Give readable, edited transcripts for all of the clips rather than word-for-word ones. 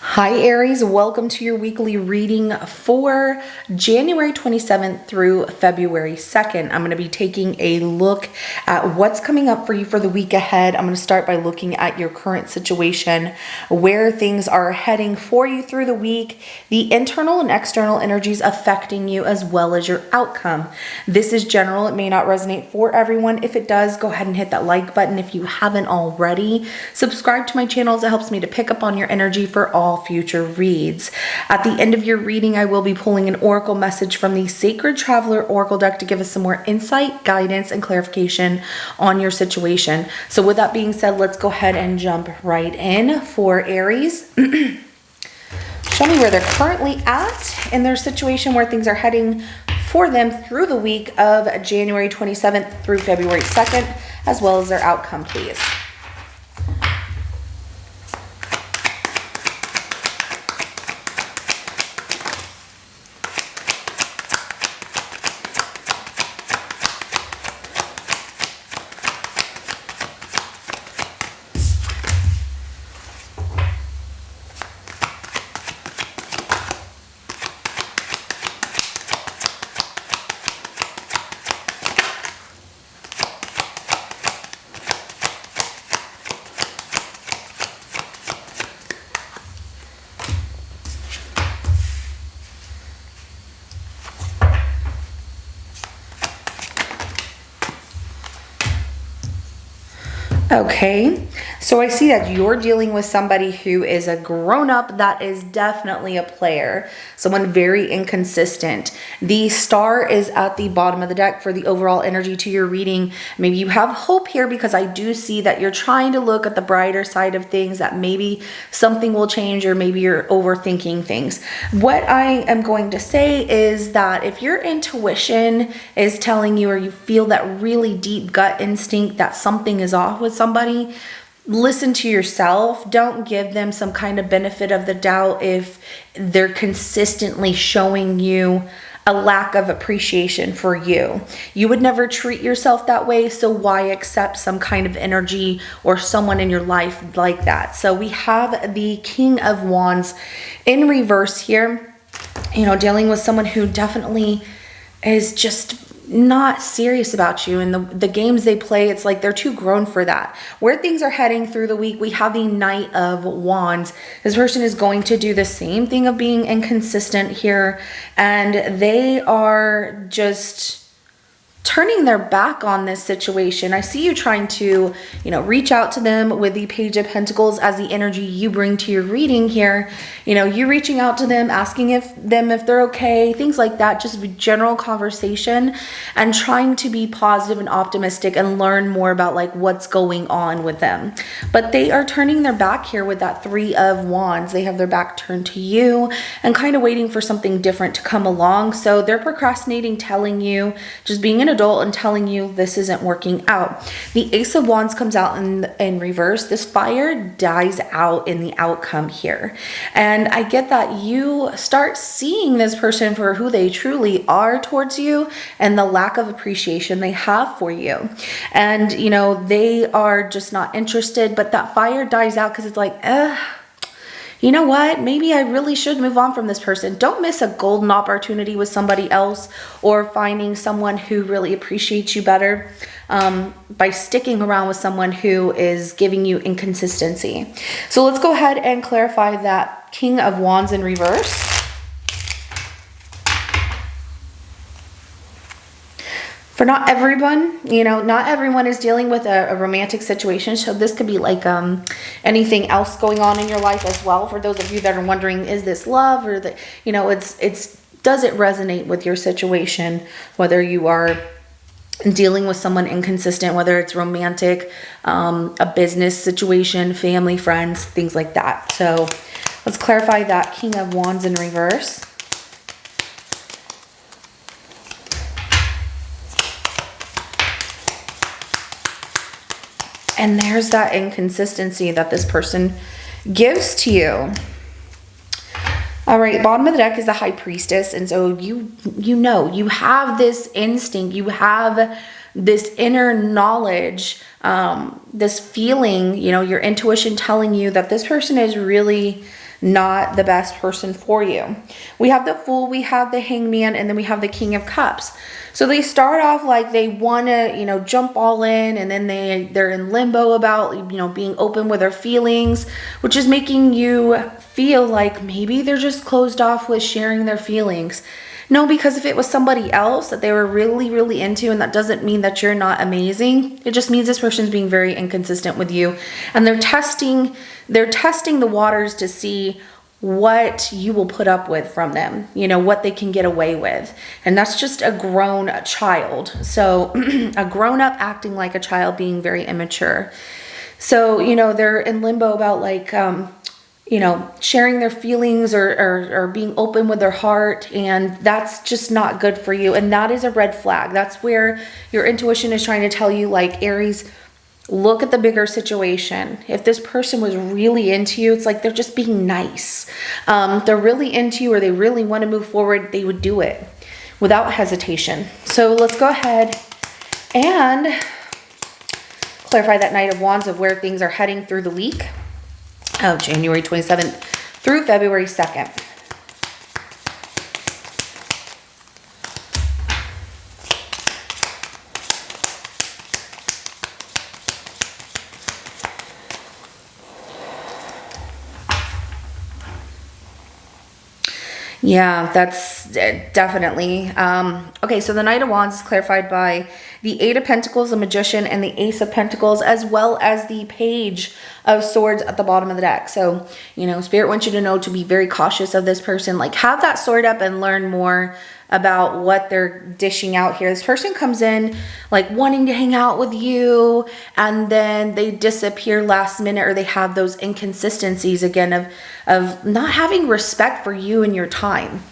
Hi Aries, welcome to your weekly reading for January 27th through February 2nd. I'm going to be taking a look at what's coming up for you for the week ahead. I'm going to start by looking at your current situation, where things are heading for you through the week, the internal and external energies affecting you, as well as your outcome. This is general. It may not resonate for everyone. If it does, go ahead and hit that like button. If you haven't already, subscribe to my channel as it helps me to pick up on your energy for all future reads. At the end of your reading, I will be pulling an oracle message from the Sacred Traveler Oracle deck to give us some more insight, guidance, and clarification on your situation. So with that being said, let's go ahead and jump right in for Aries. Show me where they're currently at in their situation, where things are heading for them through the week of January 27th through February 2nd, as well as their outcome, please. Okay, so I see that you're dealing with somebody who is a grown-up that is definitely a player, someone very inconsistent. The star is at the bottom of the deck for the overall energy to your reading. Maybe you have hope here because I do see that you're trying to look at the brighter side of things, that maybe something will change, or maybe you're overthinking things. What I am going to say is that if your intuition is telling you, or you feel that really deep gut instinct that something is off with somebody, listen to yourself. Don't give them some kind of benefit of the doubt if they're consistently showing you a lack of appreciation for you. You would never treat yourself that way, so why accept some kind of energy or someone in your life like that? So we have the King of Wands in reverse here, dealing with someone who definitely is just not serious about you, and the games they play, it's like they're too grown for that. Where things are heading through the week, we have the Knight of Wands. This person is going to do the same thing of being inconsistent here, and they are just turning their back on this situation. I see you trying to, reach out to them with the Page of Pentacles as the energy you bring to your reading here. You reaching out to them, asking if they're okay, things like that, just general conversation, and trying to be positive and optimistic and learn more about like what's going on with them. But they are turning their back here with that Three of Wands. They have their back turned to you and kind of waiting for something different to come along. So they're procrastinating, telling you, just being an adult and telling you this isn't working out. The Ace of Wands comes out in reverse. This fire dies out in the outcome here. And I get that you start seeing this person for who they truly are towards you and the lack of appreciation they have for you. And, they are just not interested, but that fire dies out because it's like, you know what? Maybe I really should move on from this person. Don't miss a golden opportunity with somebody else, or finding someone who really appreciates you better by sticking around with someone who is giving you inconsistency. So let's go ahead and clarify that King of Wands in reverse. For not everyone, not everyone is dealing with a romantic situation. So this could be like anything else going on in your life as well. For those of you that are wondering, is this love, or does it resonate with your situation? Whether you are dealing with someone inconsistent, whether it's romantic, a business situation, family, friends, things like that. So let's clarify that King of Wands in reverse. And there's that inconsistency that this person gives to you. All right, bottom of the deck is the High Priestess. And so you have this instinct, you have this inner knowledge, this feeling, your intuition telling you that this person is really not the best person for you. We have the Fool, we have the Hangman, and then we have the King of Cups. So they start off like they want to, you know, jump all in, and then they're in limbo about, you know, being open with their feelings, which is making you feel like maybe they're just closed off with sharing their feelings. No, because if it was somebody else that they were really, really into, and that doesn't mean that you're not amazing, it just means this person's being very inconsistent with you, and they're testing the waters to see what you will put up with from them, you know, what they can get away with. And that's just a grown child. So a grown up acting like a child, being very immature. So, you know, they're in limbo about like, you know, sharing their feelings or being open with their heart, and that's just not good for you. And that is a red flag. That's where your intuition is trying to tell you, like, Aries, look at the bigger situation. If this person was really into you, it's like they're just being nice. They're really into you, or they really want to move forward, they would do it without hesitation. So let's go ahead and clarify that Knight of Wands of where things are heading through the week of January 27th through February 2nd. Yeah, that's definitely. Okay, so the Knight of Wands is clarified by the Eight of Pentacles, the Magician, and the Ace of Pentacles, as well as the Page of Swords at the bottom of the deck. So, you know, Spirit wants you to know to be very cautious of this person. Like, have that sword up and learn more about what they're dishing out here. This person comes in like wanting to hang out with you, and then they disappear last minute, or they have those inconsistencies again of not having respect for you and your time.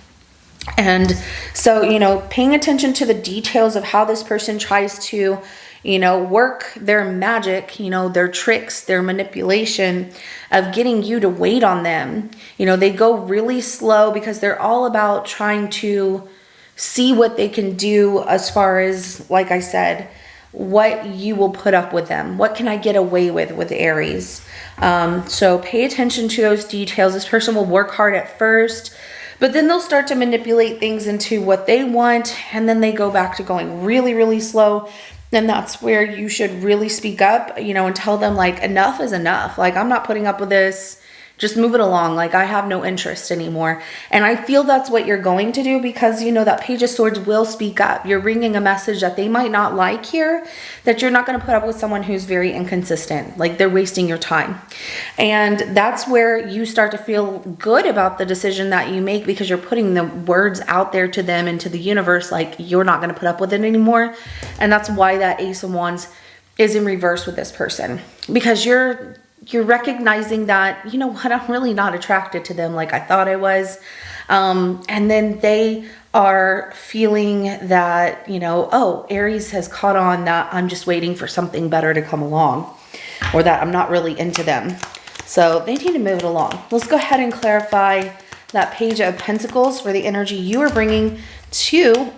And so, you know, paying attention to the details of how this person tries to, you know, work their magic, you know, their tricks, their manipulation of getting you to wait on them. You know, they go really slow because they're all about trying to see what they can do as far as, like I said, what you will put up with them. What can I get away with Aries? So pay attention to those details. This person will work hard at first, but then they'll start to manipulate things into what they want, and then they go back to going really, really slow. And that's where you should really speak up, you know, and tell them, like, enough is enough. Like, I'm not putting up with this. Just move it along. Like, I have no interest anymore. And I feel that's what you're going to do, because, you know, that Page of Swords will speak up. You're bringing a message that they might not like here, that you're not going to put up with someone who's very inconsistent. Like, they're wasting your time. And that's where you start to feel good about the decision that you make, because you're putting the words out there to them and to the universe, like, you're not going to put up with it anymore. And that's why that Ace of Wands is in reverse with this person, because you're recognizing that, you know what, I'm really not attracted to them like I thought I was. And then they are feeling that, you know, oh, Aries has caught on that I'm just waiting for something better to come along, or that I'm not really into them. So they need to move it along. Let's go ahead and clarify that Page of Pentacles for the energy you are bringing to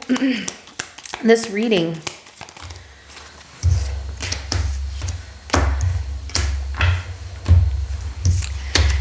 this reading.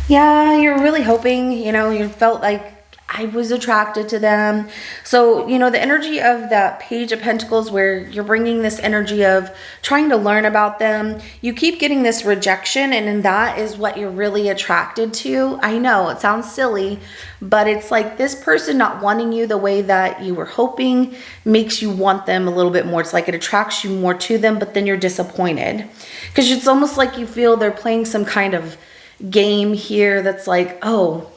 Yeah, you're really hoping, you know, you felt like I was attracted to them. So, you know, the energy of that Page of Pentacles, where you're bringing this energy of trying to learn about them, you keep getting this rejection, and that is what you're really attracted to. I know it sounds silly, but it's like this person not wanting you the way that you were hoping makes you want them a little bit more. It's like it attracts you more to them, but then you're disappointed, because it's almost like you feel they're playing some kind of game here that's like, oh,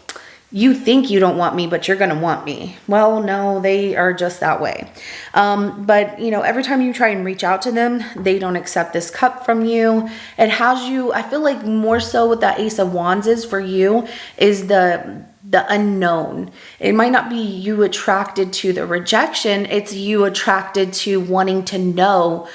you think you don't want me, but you're gonna want me. Well, no, they are just that way. But, you know, every time you try and reach out to them, they don't accept this cup from you. It has you, I feel like more so what that Ace of Wands is for you is the unknown. It might not be you attracted to the rejection, it's you attracted to wanting to know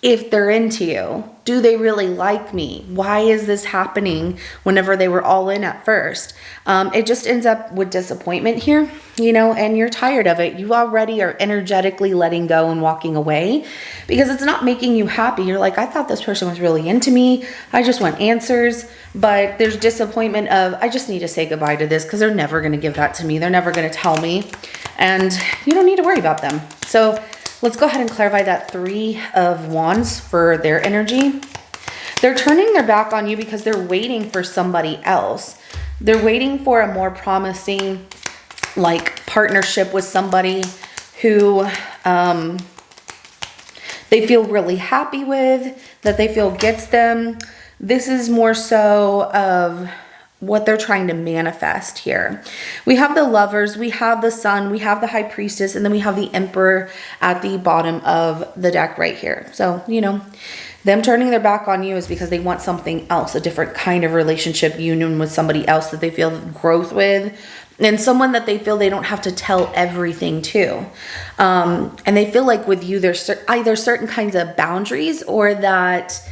if they're into you. Do they really like me? Why is this happening whenever they were all in at first? It just ends up with disappointment here, and you're tired of it. You already are energetically letting go and walking away because it's not making you happy. You're like, I thought this person was really into me. I just want answers. But there's disappointment of, I just need to say goodbye to this because they're never going to give that to me. They're never going to tell me. And you don't need to worry about them. So let's go ahead and clarify that 3 of Wands for their energy. They're turning their back on you because they're waiting for somebody else. They're waiting for a more promising, partnership with somebody who they feel really happy with, that they feel gets them. This is more so of what they're trying to manifest here. We have the Lovers, we have the Sun, we have the High Priestess, and then we have the Emperor at the bottom of the deck right here. So, them turning their back on you is because they want something else, a different kind of relationship, union with somebody else that they feel growth with, and someone that they feel they don't have to tell everything to. And they feel like with you, there's either certain kinds of boundaries or that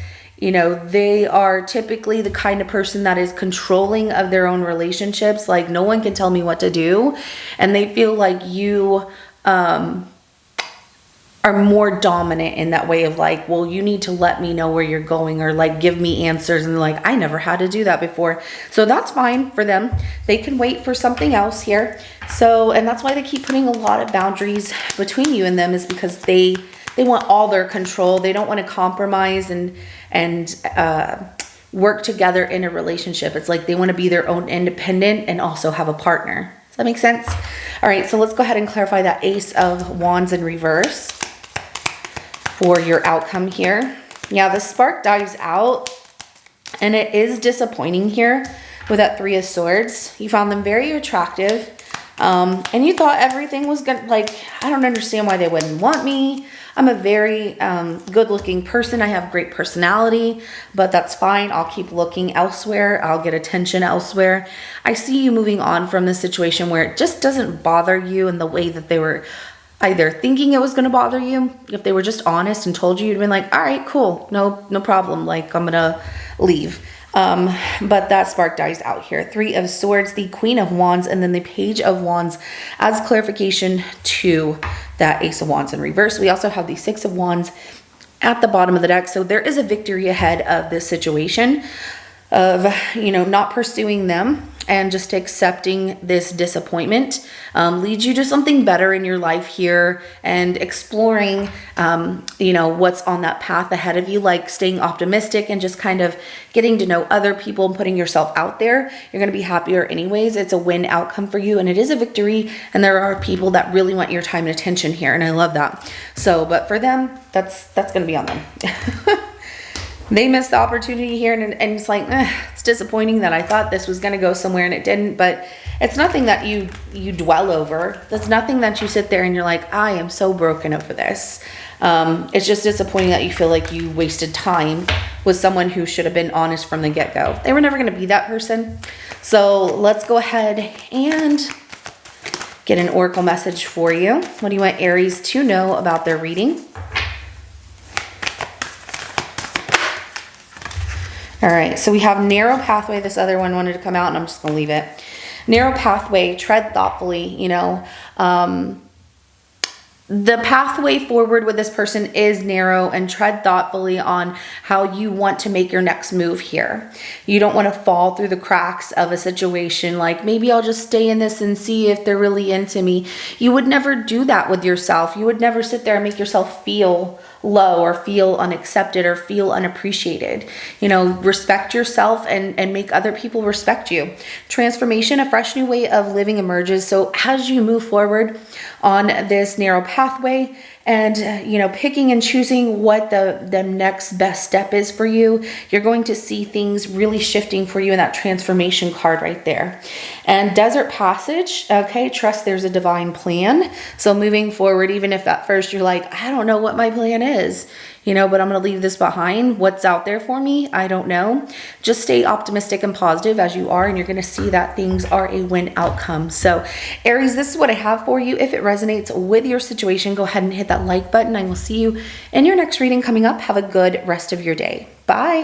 they are typically the kind of person that is controlling of their own relationships. Like, no one can tell me what to do. And they feel like you are more dominant in that way of well, you need to let me know where you're going or give me answers. And I never had to do that before. So that's fine for them. They can wait for something else here. So, and that's why they keep putting a lot of boundaries between you and them, is because they want all their control. They don't want to compromise and work together in a relationship. It's like they want to be their own independent and also have a partner. Does that make sense? All right, so let's go ahead and clarify that Ace of Wands in reverse for your outcome here. Yeah, the spark dies out, and it is disappointing here with that 3 of Swords. You found them very attractive, and you thought everything was gonna, I don't understand why they wouldn't want me. I'm a very good-looking person. I have great personality, but that's fine. I'll keep looking elsewhere. I'll get attention elsewhere. I see you moving on from this situation where it just doesn't bother you in the way that they were either thinking it was going to bother you. If they were just honest and told you, you'd been like, all right, cool. No problem. I'm going to leave. But that spark dies out here. 3 of Swords, the Queen of Wands, and then the Page of Wands as clarification to that Ace of Wands in reverse. We also have the 6 of Wands at the bottom of the deck. So there is a victory ahead of this situation of, not pursuing them and just accepting this disappointment leads you to something better in your life here, and exploring, what's on that path ahead of you, like staying optimistic and just kind of getting to know other people and putting yourself out there. You're going to be happier anyways. It's a win outcome for you, and it is a victory. And there are people that really want your time and attention here, and I love that. So, but for them, that's going to be on them. They missed the opportunity here, and it's it's disappointing that I thought this was going to go somewhere and it didn't. But it's nothing that you dwell over. That's nothing that you sit there and you're like, I am so broken over this. It's just disappointing that you feel like you wasted time with someone who should have been honest from the get-go. They were never going to be that person. So let's go ahead and get an oracle message for you. What do you want Aries to know about their reading? All right, so we have narrow pathway. This other one wanted to come out, and I'm just going to leave it. Narrow pathway, tread thoughtfully, the pathway forward with this person is narrow, and tread thoughtfully on how you want to make your next move here. You don't want to fall through the cracks of a situation like, maybe I'll just stay in this and see if they're really into me. You would never do that with yourself. You would never sit there and make yourself feel low or feel unaccepted or feel unappreciated. Respect yourself and make other people respect you. Transformation, a fresh new way of living emerges. So as you move forward on this narrow pathway and, picking and choosing what the next best step is for you, you're going to see things really shifting for you in that transformation card right there. And desert passage, okay, trust there's a divine plan. So moving forward, even if at first you're like, I don't know what my plan is, but I'm going to leave this behind. What's out there for me, I don't know. Just stay optimistic and positive as you are, and you're going to see that things are a win outcome. So Aries, this is what I have for you. If it resonates with your situation, go ahead and hit that like button. I will see you in your next reading coming up. Have a good rest of your day. Bye.